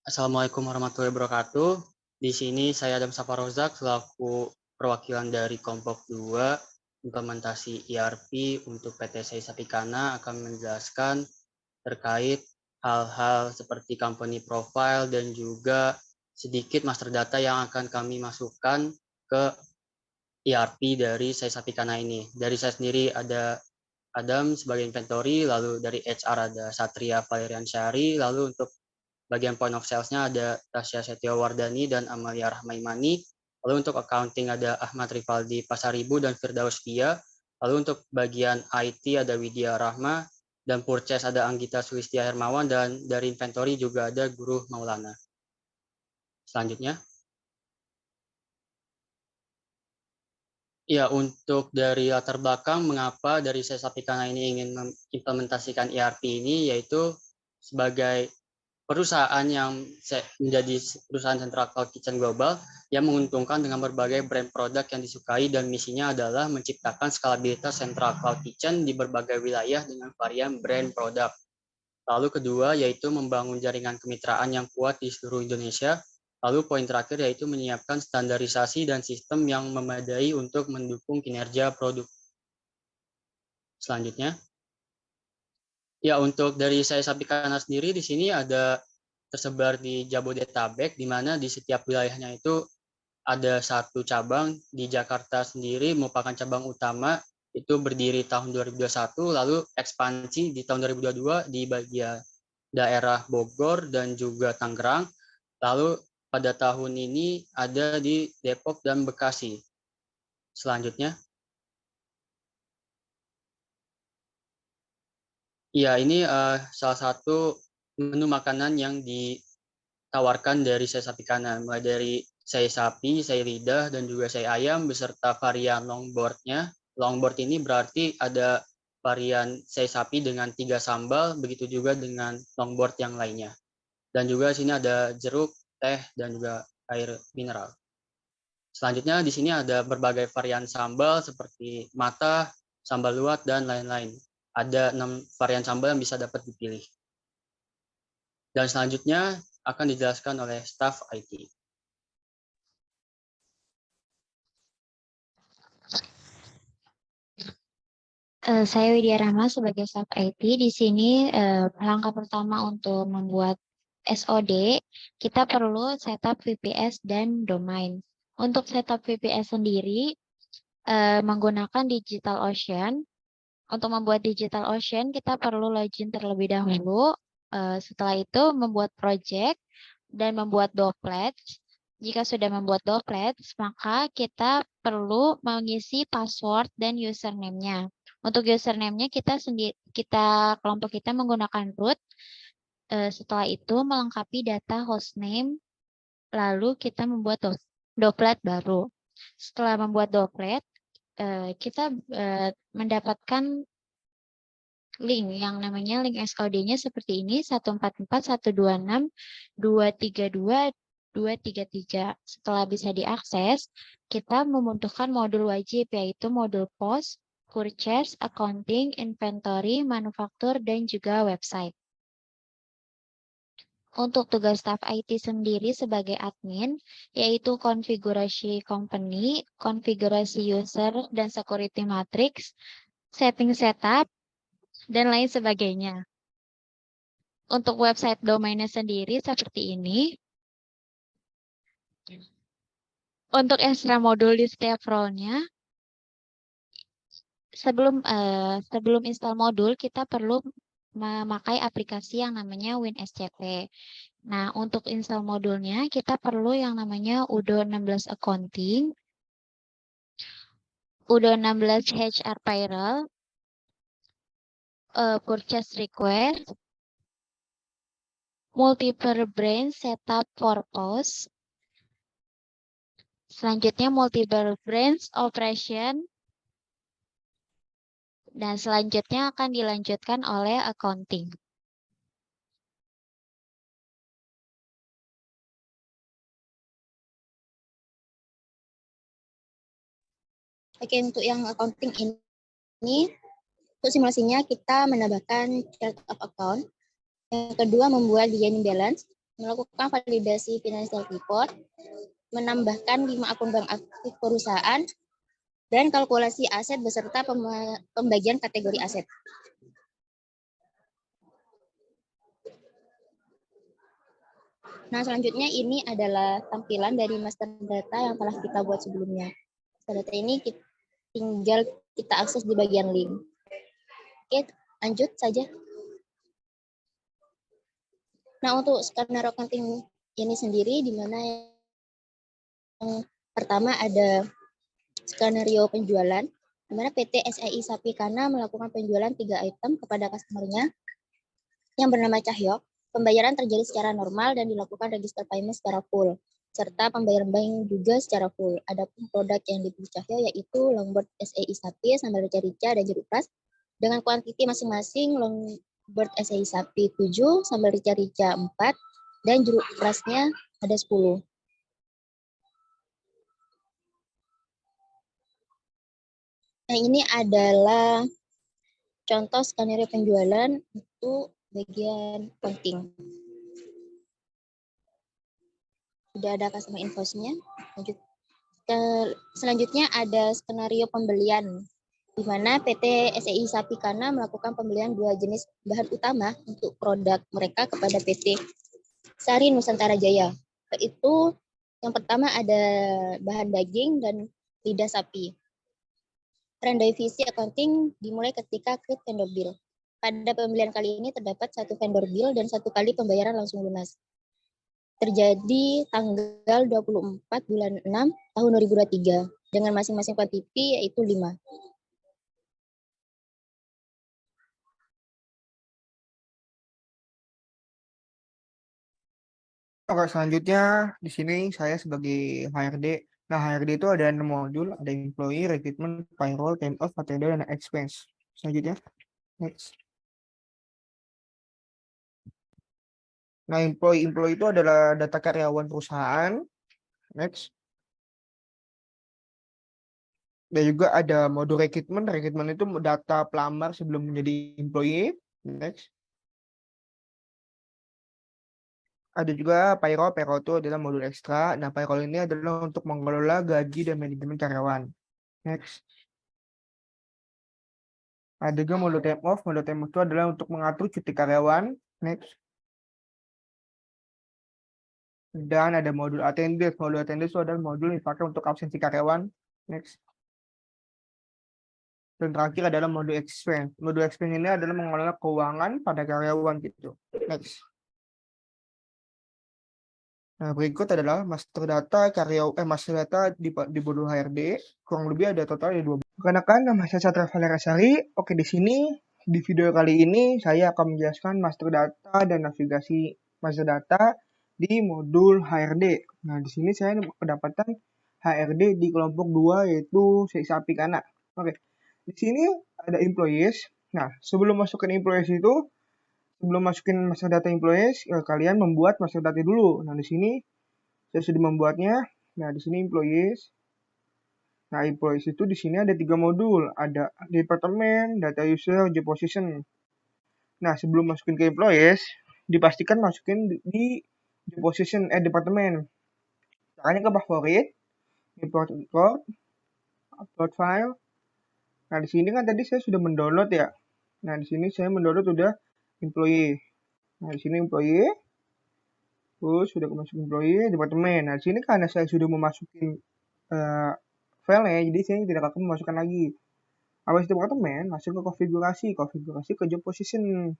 Assalamualaikum warahmatullahi wabarakatuh. Di sini saya Adam Safarozak selaku perwakilan dari kelompok 2 implementasi ERP untuk PT Sei Sapikana akan menjelaskan terkait hal-hal seperti company profile dan juga sedikit master data yang akan kami masukkan ke ERP dari Sei Sapikana ini. Dari saya sendiri ada Adam sebagai inventory, lalu dari HR ada Satria Valerian Syari, lalu untuk bagian point of sales-nya ada Tasya Setio Wardani dan Amalia Rahmaimani. Lalu untuk accounting ada Ahmad Rivaldi Pasaribu dan Firdaus Dia. Lalu untuk bagian IT ada Widya Rahma dan purchase ada Anggita Sulistia Hermawan dan dari inventory juga ada Guru Maulana. Selanjutnya, ya untuk dari latar belakang mengapa dari Saya Sapikana ini ingin mengimplementasikan ERP ini yaitu sebagai perusahaan yang menjadi perusahaan Central Cloud Kitchen Global yang menguntungkan dengan berbagai brand produk yang disukai dan misinya adalah menciptakan skalabilitas Central Cloud Kitchen di berbagai wilayah dengan varian brand produk. Lalu kedua yaitu membangun jaringan kemitraan yang kuat di seluruh Indonesia. Lalu poin terakhir yaitu menyiapkan standarisasi dan sistem yang memadai untuk mendukung kinerja produk. Selanjutnya, ya untuk dari saya Sapikana sendiri di sini ada tersebar di Jabodetabek, di mana di setiap wilayahnya itu ada satu cabang. Di Jakarta sendiri merupakan cabang utama, itu berdiri tahun 2021, lalu ekspansi di tahun 2022 di bagian daerah Bogor dan juga Tangerang, lalu pada tahun ini ada di Depok dan Bekasi. Selanjutnya, ya ini salah satu menu makanan yang ditawarkan dari Sei Sapikana, mulai dari sei sapi, sei lidah, dan juga sei ayam beserta varian longboardnya. Longboard ini berarti ada varian sei sapi dengan 3 sambal, begitu juga dengan longboard yang lainnya. Dan juga di sini ada jeruk, teh, dan juga air mineral. Selanjutnya di sini ada berbagai varian sambal seperti mata, sambal luat, dan lain-lain. Ada 6 varian sambal yang bisa dapat dipilih. Dan selanjutnya akan dijelaskan oleh staf IT. Saya Widya Rahma sebagai staf IT. Di sini langkah pertama untuk membuat SOD, kita perlu setup VPS dan domain. Untuk setup VPS sendiri menggunakan DigitalOcean. Untuk membuat DigitalOcean kita perlu login terlebih dahulu. Setelah itu membuat project dan membuat Doplex. Jika sudah membuat Doplex, maka kita perlu mengisi password dan username-nya. Untuk username-nya kelompok kita menggunakan root. Setelah itu melengkapi data hostname, lalu kita membuat Doplet baru. Setelah membuat Doplet, kita mendapatkan link yang namanya link SOD-nya seperti ini 144.126.232.233. Setelah bisa diakses, kita membutuhkan modul wajib yaitu modul POS, purchase, accounting, inventory, manufaktur, dan juga website. Untuk tugas staf IT sendiri sebagai admin, yaitu konfigurasi company, konfigurasi user, dan security matrix, setting setup, dan lain sebagainya. Untuk website domainnya sendiri seperti ini. Untuk extra modul di setiap role-nya, sebelum install modul, kita perlu memakai aplikasi yang namanya WinSCP. Nah, untuk install modulnya, kita perlu yang namanya UDO 16 Accounting, UDO 16 HR Payroll, Purchase Request, Multiple Branch Setup Purpose, selanjutnya Multiple Branch Operation, dan selanjutnya akan dilanjutkan oleh Accounting. Oke, untuk yang accounting ini, untuk simulasinya kita menambahkan chart of account. Yang kedua, membuat beginning balance. melakukan validasi financial report, menambahkan 5 akun bank aktif perusahaan, dan kalkulasi aset beserta pembagian kategori aset. Nah, selanjutnya ini adalah tampilan dari master data yang telah kita buat sebelumnya. Master data ini tinggal kita akses di bagian link. Oke, lanjut saja. Nah, untuk skenario accounting ini sendiri, di mana yang pertama ada skenario penjualan, di mana PT SEI Sapikana melakukan penjualan 3 item kepada customer-nya yang bernama Cahyok. Pembayaran terjadi secara normal dan dilakukan register payment secara full, serta pembayaran bank juga secara full. Adapun produk yang dibeli Cahyo yaitu longboard SEI Sapi, sambal rica-rica, dan jeruk pras dengan kuantiti masing-masing longboard SEI Sapi 7, sambal rica-rica 4, dan jeruk prasnya ada 10. Nah, ini adalah contoh skenario penjualan untuk bagian accounting. Sudah ada customer invoice-nya. Selanjutnya ada skenario pembelian, di mana PT SEI Sapikana melakukan pembelian 2 jenis bahan utama untuk produk mereka kepada PT Sari Nusantara Jaya. Yaitu yang pertama ada bahan daging dan lidah sapi. Tren divisi accounting dimulai ketika create vendor bill. Pada pembelian kali ini terdapat 1 vendor bill dan 1 kali pembayaran langsung lunas. Terjadi tanggal 24 bulan 6 tahun 2023 dengan masing-masing kuantiti yaitu 5. Oke, selanjutnya di sini saya sebagai HRD. Nah, HRD itu ada 6 modul, ada employee, recruitment, payroll, time off, attendance, dan expense. Selanjutnya, next. Nah, employee itu adalah data karyawan perusahaan. Next. Dan juga ada modul recruitment. Recruitment itu data pelamar sebelum menjadi employee. Next. Ada juga payroll. Payroll itu adalah modul ekstra. Nah, payroll ini adalah untuk mengelola gaji dan manajemen karyawan. Next. Ada juga modul time off. Modul time off itu adalah untuk mengatur cuti karyawan. Next. Dan ada modul attendance. Modul attendance itu adalah modul yang dipakai untuk absensi karyawan. Next. Dan terakhir adalah modul expense. Modul expense ini adalah mengelola keuangan pada karyawan gitu. Next. Nah, berikut adalah master data master data di modul HRD. Kurang lebih ada total 12. Rekan-rekan, nama saya Satria Valerasari. Oke, di sini di video kali ini saya akan menjelaskan master data dan navigasi master data di modul HRD. Nah, di sini saya mendapatkan HRD di kelompok 2 yaitu SEI Sapikana. Oke. Di sini ada employees. Nah, sebelum masukin master data employees, kalian membuat master data dulu. Nah, di sini saya sudah membuatnya. Nah, di sini employees. Nah, employees itu di sini ada 3 modul. Ada departemen, data user, job position. Nah, sebelum masukin ke employees, dipastikan masukin di job position departemen. Caranya ke favorit, import record, upload file. Nah, di sini kan tadi saya sudah mendownload ya. Nah, di sini saya mendownload sudah employee. Nah, di sini employee. Terus sudah masuk employee, departemen. Nah, di sini karena saya sudah memasukin filenya, jadi saya tidak akan memasukkan lagi. Habis departemen, masuk ke konfigurasi ke job position.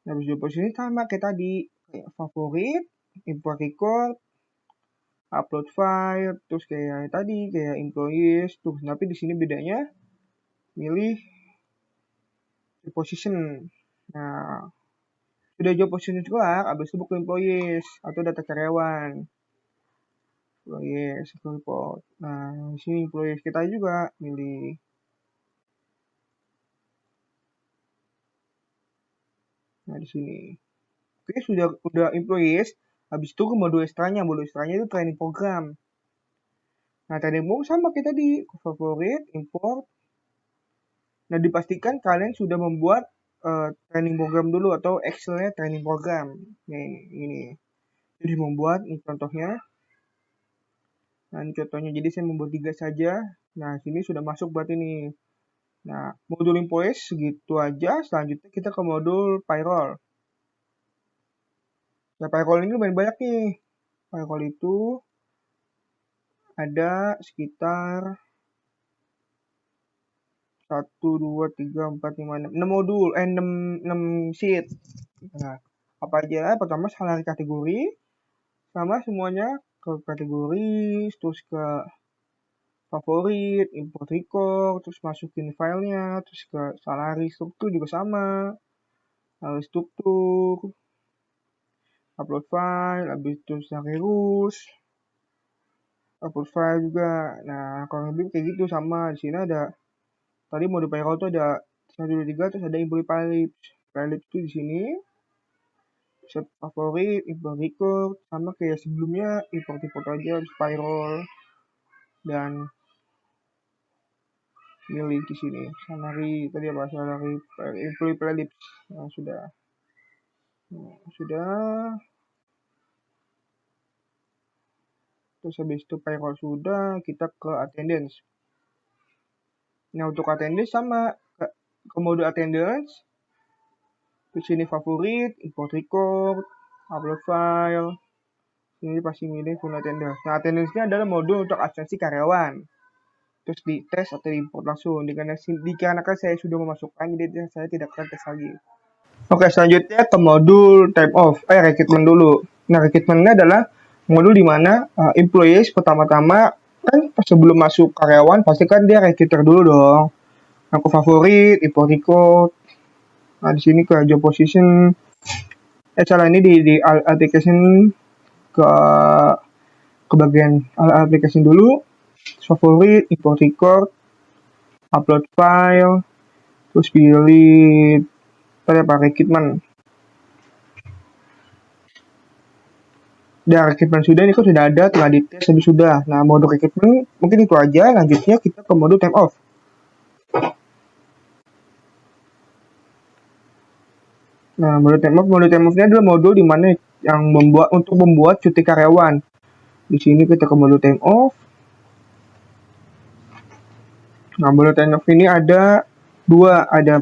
Nah, job position sama kayak tadi, kayak favorit, import record, upload file, terus kayak tadi, kayak employees, terus tapi di sini bedanya milih job position. Nah, sudah job position keluar, habis itu buka employees atau data karyawan. Employees, report. Nah, di sini employees kita juga milih. Nah, di sini. Oke, sudah employees, habis itu ke modul ekstranya. Modul ekstranya itu training program. Nah, training program sama kayak tadi, favorit, import. Nah, dipastikan kalian sudah membuat training program dulu atau Excel-nya training program. Nah, ini. Jadi membuat ini contohnya. Nah, ini contohnya. Jadi saya membuat 3 saja. Nah, sini sudah masuk buat ini. Nah, modul invoice segitu aja. Selanjutnya kita ke modul payroll. Nah, payroll ini banyak nih. Payroll itu ada sekitar 1, 2, 3, 4, 5, 6 modul, 6 sheet. Nah, apa aja? Pertama salary kategori, sama semuanya ke kategori, terus ke favorit, import record, terus masukin filenya, terus ke salary struktur juga sama, lalu struktur, upload file, habis itu cari rules, upload file juga. Nah, kurang lebih kayak gitu sama. Di sini ada tadi mode payroll tuh ada 1, 2, 3, terus ada import paylips. Paylips itu di sini set favorit, import record, sama kayak sebelumnya import aja habis payroll dan milih di sini salary tadi apa salary employee paylips. Nah, sudah terus habis itu payroll sudah, kita ke attendance. Nah, untuk attendance sama ke mode attendance. Di sini favorit, import record, upload file. Ini pasti milih full attendance. Nah, attendance-nya adalah mode untuk absensi karyawan. Terus di tes atau import langsung. Dikarenakan saya sudah memasukkan, jadi saya tidak akan tes lagi. Oke, selanjutnya ke modul time off. Recruitment dulu. Nah, recruitment-nya adalah modul di mana employees pertama-tama kan sebelum masuk karyawan pasti kan dia recruiter dulu dong. Aku favorit, import record. Nah, di sini ke job position. Ini di application ke bagian application dulu. Favorit, import record, upload file, terus pilih tadi apa recruitment. Dan recruitment sudah ini kan sudah ada, tinggal dites habis sudah. Nah, mode recruitment mungkin itu aja. Lanjutnya kita ke mode time off. Nah, mode time off-nya adalah modul di mana yang membuat cuti karyawan. Di sini kita ke mode time off. Nah, mode time off ini ada 2, ada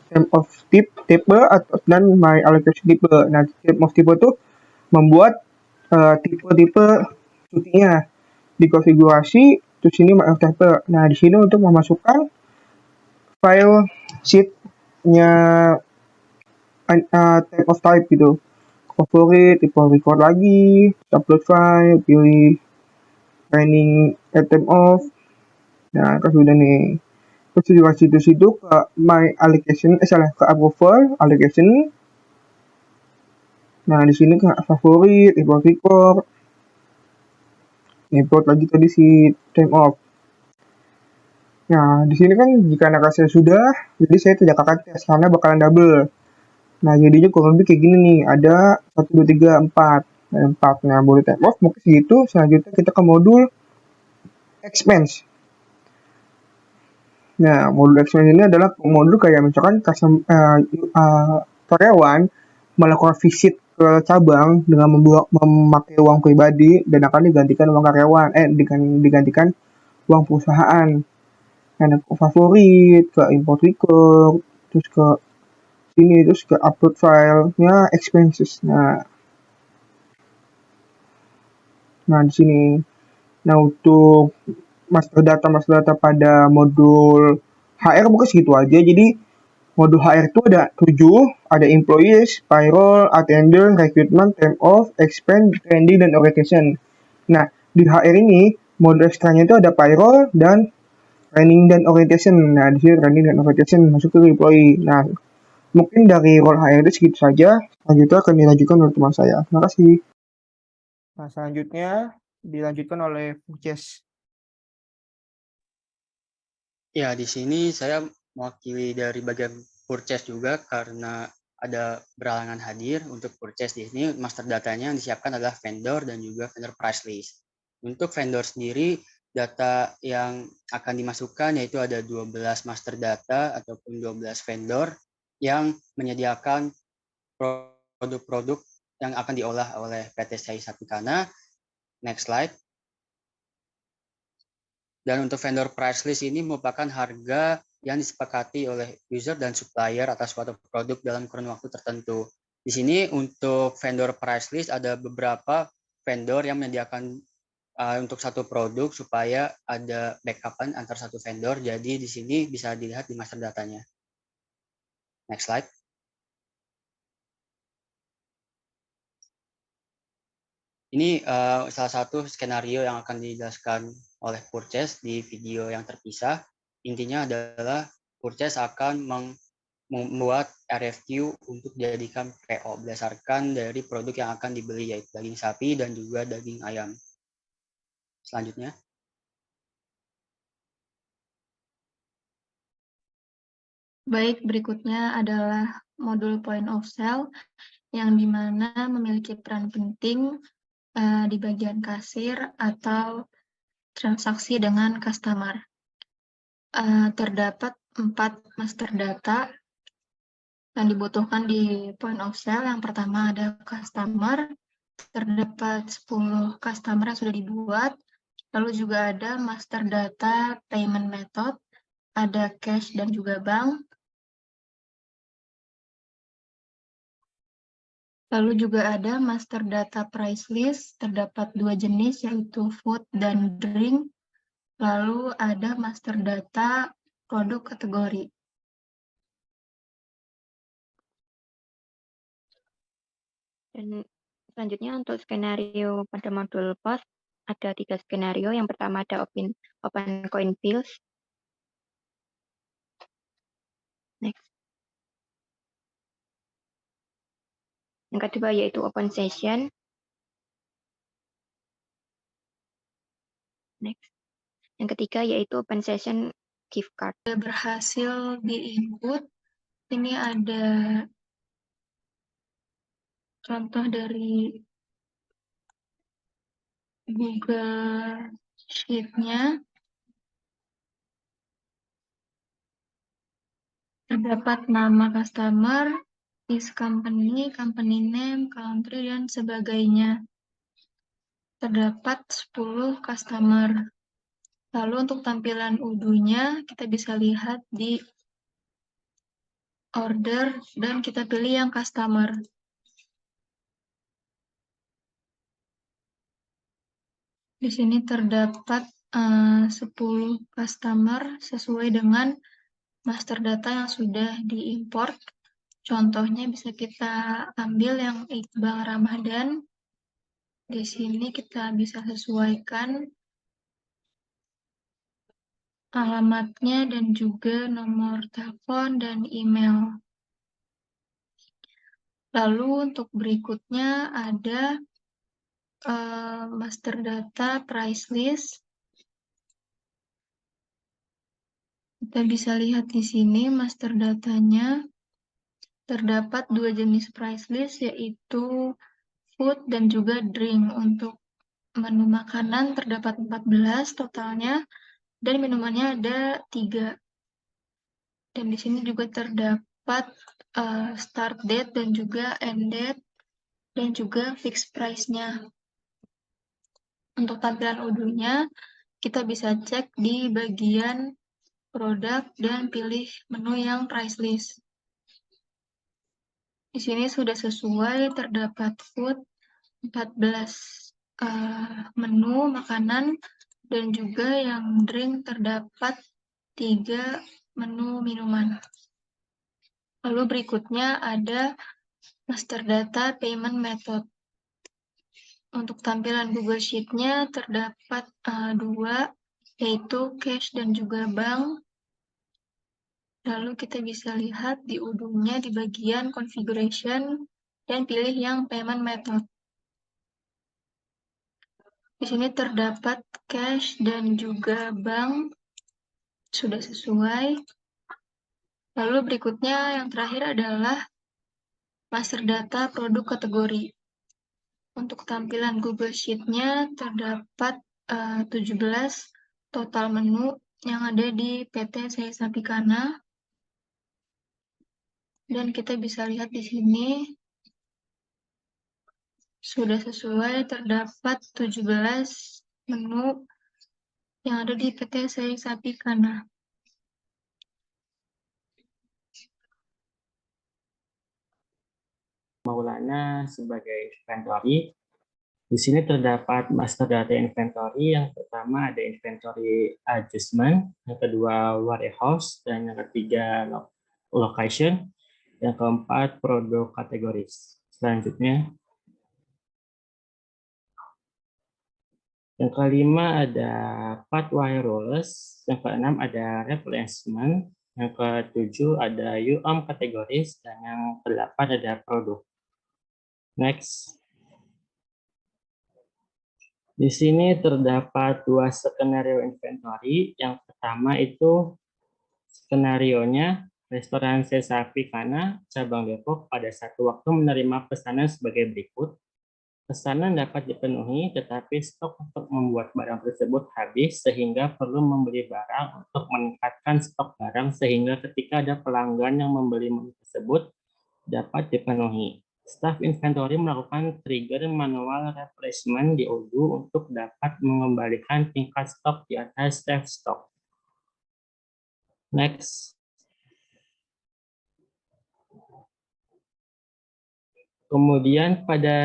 time off tipe dan my allocation tipe. Nah, time off tipe itu membuat tipe-tipe cutinya dikonfigurasi, terus ini my off tipe. Nah, di sini untuk memasukkan file sheet-nya type of type gitu, favorit, import record lagi, upload file, pilih training item off. Nah, kan sudah nih. Terus juga situ ke my allocation, ke approval allocation. Nah, di sini ke favorit, import record, import lagi tadi si time off. Nah, di sini kan jika anak saya sudah, jadi saya tidak akan tes karena bakalan double. Nah, jadinya kurang lebih kayak gini nih, ada 1, 2, 3, 4. Nah, 4. Nah, boleh time off, mungkin segitu. Selanjutnya kita ke modul expense. Nah, modul expense ini adalah modul kayak misalkan karyawan melakukan visit ke cabang dengan memakai uang pribadi dan akan digantikan uang karyawan, digantikan uang perusahaan. Nah, favorit, ke import record, terus ke sini, terus ke upload filenya expenses. Nah, di sini. Nah, untuk master data pada modul HR mungkin segitu aja. Jadi modul HR itu ada 7, ada employees, payroll, attendance, recruitment, time off, expense, training, dan orientation. Nah, di HR ini modul ekstranya itu ada payroll dan training dan orientation. Nah, di sini training dan orientation masuk ke employee. Nah, mungkin dari role HRD segitu saja. Selanjutnya akan dilanjutkan oleh teman saya. Terima kasih. Nah, selanjutnya dilanjutkan oleh Purchase. Ya, di sini saya mewakili dari bagian purchase juga karena ada berhalangan hadir untuk purchase di sini. Master datanya yang disiapkan adalah vendor dan juga vendor price list. Untuk vendor sendiri, data yang akan dimasukkan yaitu ada 12 master data ataupun 12 vendor yang menyediakan produk-produk yang akan diolah oleh PT SAI Sapikana. Next slide. Dan untuk vendor price list ini merupakan harga yang disepakati oleh user dan supplier atas suatu produk dalam kurun waktu tertentu. Di sini untuk vendor price list ada beberapa vendor yang menyediakan untuk satu produk supaya ada backupan antar satu vendor. Jadi di sini bisa dilihat di master datanya. Next slide. Ini salah satu skenario yang akan dijelaskan oleh Purchase di video yang terpisah. Intinya adalah Purchase akan membuat RFQ untuk dijadikan PO berdasarkan dari produk yang akan dibeli, yaitu daging sapi dan juga daging ayam. Selanjutnya. Baik, berikutnya adalah modul point of sale yang dimana memiliki peran penting di bagian kasir atau transaksi dengan customer. Terdapat 4 master data yang dibutuhkan di point of sale. Yang pertama ada customer, terdapat 10 customer yang sudah dibuat. Lalu juga ada master data payment method, ada cash dan juga bank. Lalu juga ada master data price list, terdapat 2 jenis yaitu food dan drink. Lalu ada master data produk kategori. Dan selanjutnya untuk skenario pada modul post ada 3 skenario. Yang pertama ada open coin bills. Next. Yang kedua yaitu open session. Next. Yang ketiga yaitu open session gift card. Berhasil di-input. Ini ada contoh dari Google Sheet-nya. Terdapat nama customer, is company, company name, country, dan sebagainya. Terdapat 10 customer. Lalu untuk tampilan UDU-nya, kita bisa lihat di order, dan kita pilih yang customer. Di sini terdapat 10 customer sesuai dengan master data yang sudah diimport. Contohnya bisa kita ambil yang Iqbal Ramadan. Di sini kita bisa sesuaikan alamatnya dan juga nomor telepon dan email. Lalu untuk berikutnya ada master data price list. Kita bisa lihat di sini master datanya. Terdapat 2 jenis price list yaitu food dan juga drink. Untuk menu makanan terdapat 14 totalnya dan minumannya ada 3. Dan di sini juga terdapat start date dan juga end date dan juga fixed price-nya. Untuk tampilan UDU-nya kita bisa cek di bagian produk dan pilih menu yang price list. Di sini sudah sesuai, terdapat food 14 menu makanan dan juga yang drink terdapat 3 menu minuman. Lalu berikutnya ada master data payment method. Untuk tampilan Google Sheet-nya terdapat 2, yaitu cash dan juga bank. Lalu kita bisa lihat di UDU-nya di bagian configuration dan pilih yang payment method. Di sini terdapat cash dan juga bank, sudah sesuai. Lalu berikutnya yang terakhir adalah master data produk kategori. Untuk tampilan Google Sheet-nya terdapat 17 total menu yang ada di PT SAI Sapikana. Dan kita bisa lihat di sini sudah sesuai, terdapat 17 menu yang ada di PT SAI Sapikana. Maulana sebagai inventory. Di sini terdapat master data inventory. Yang pertama ada inventory adjustment, yang kedua warehouse, dan yang ketiga location, yang keempat produk kategoris. Selanjutnya, yang kelima ada part wire rollers, yang keenam ada replacement, yang ketujuh ada UM kategoris, dan yang kedelapan ada produk. Next. Di sini terdapat dua skenario inventory. Yang pertama itu skenarionya restoran Sapikana cabang Depok pada satu waktu menerima pesanan sebagai berikut. Pesanan dapat dipenuhi, tetapi stok untuk membuat barang tersebut habis sehingga perlu membeli barang untuk meningkatkan stok barang sehingga ketika ada pelanggan yang membeli menu tersebut dapat dipenuhi. Staf inventory melakukan trigger manual replacement di Odoo untuk dapat mengembalikan tingkat stok di atas safe stock. Next. Kemudian pada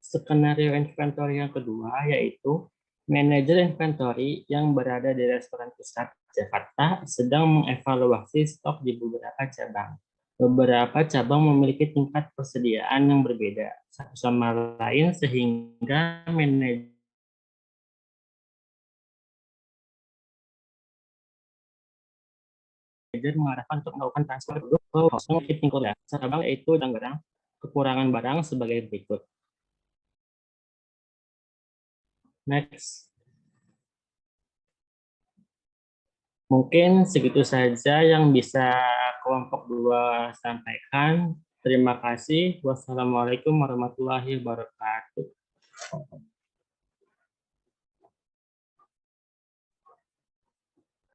skenario inventory yang kedua yaitu manajer inventory yang berada di restoran pusat Jakarta sedang mengevaluasi stok di beberapa cabang. Beberapa cabang memiliki tingkat persediaan yang berbeda satu sama lain sehingga manajer mengarahkan untuk melakukan transfer produk ke hosting fitting Korea. Cabang yaitu barang kekurangan barang sebagai berikut. Next. Mungkin segitu saja yang bisa kelompok 2 sampaikan. Terima kasih. Wassalamualaikum warahmatullahi wabarakatuh.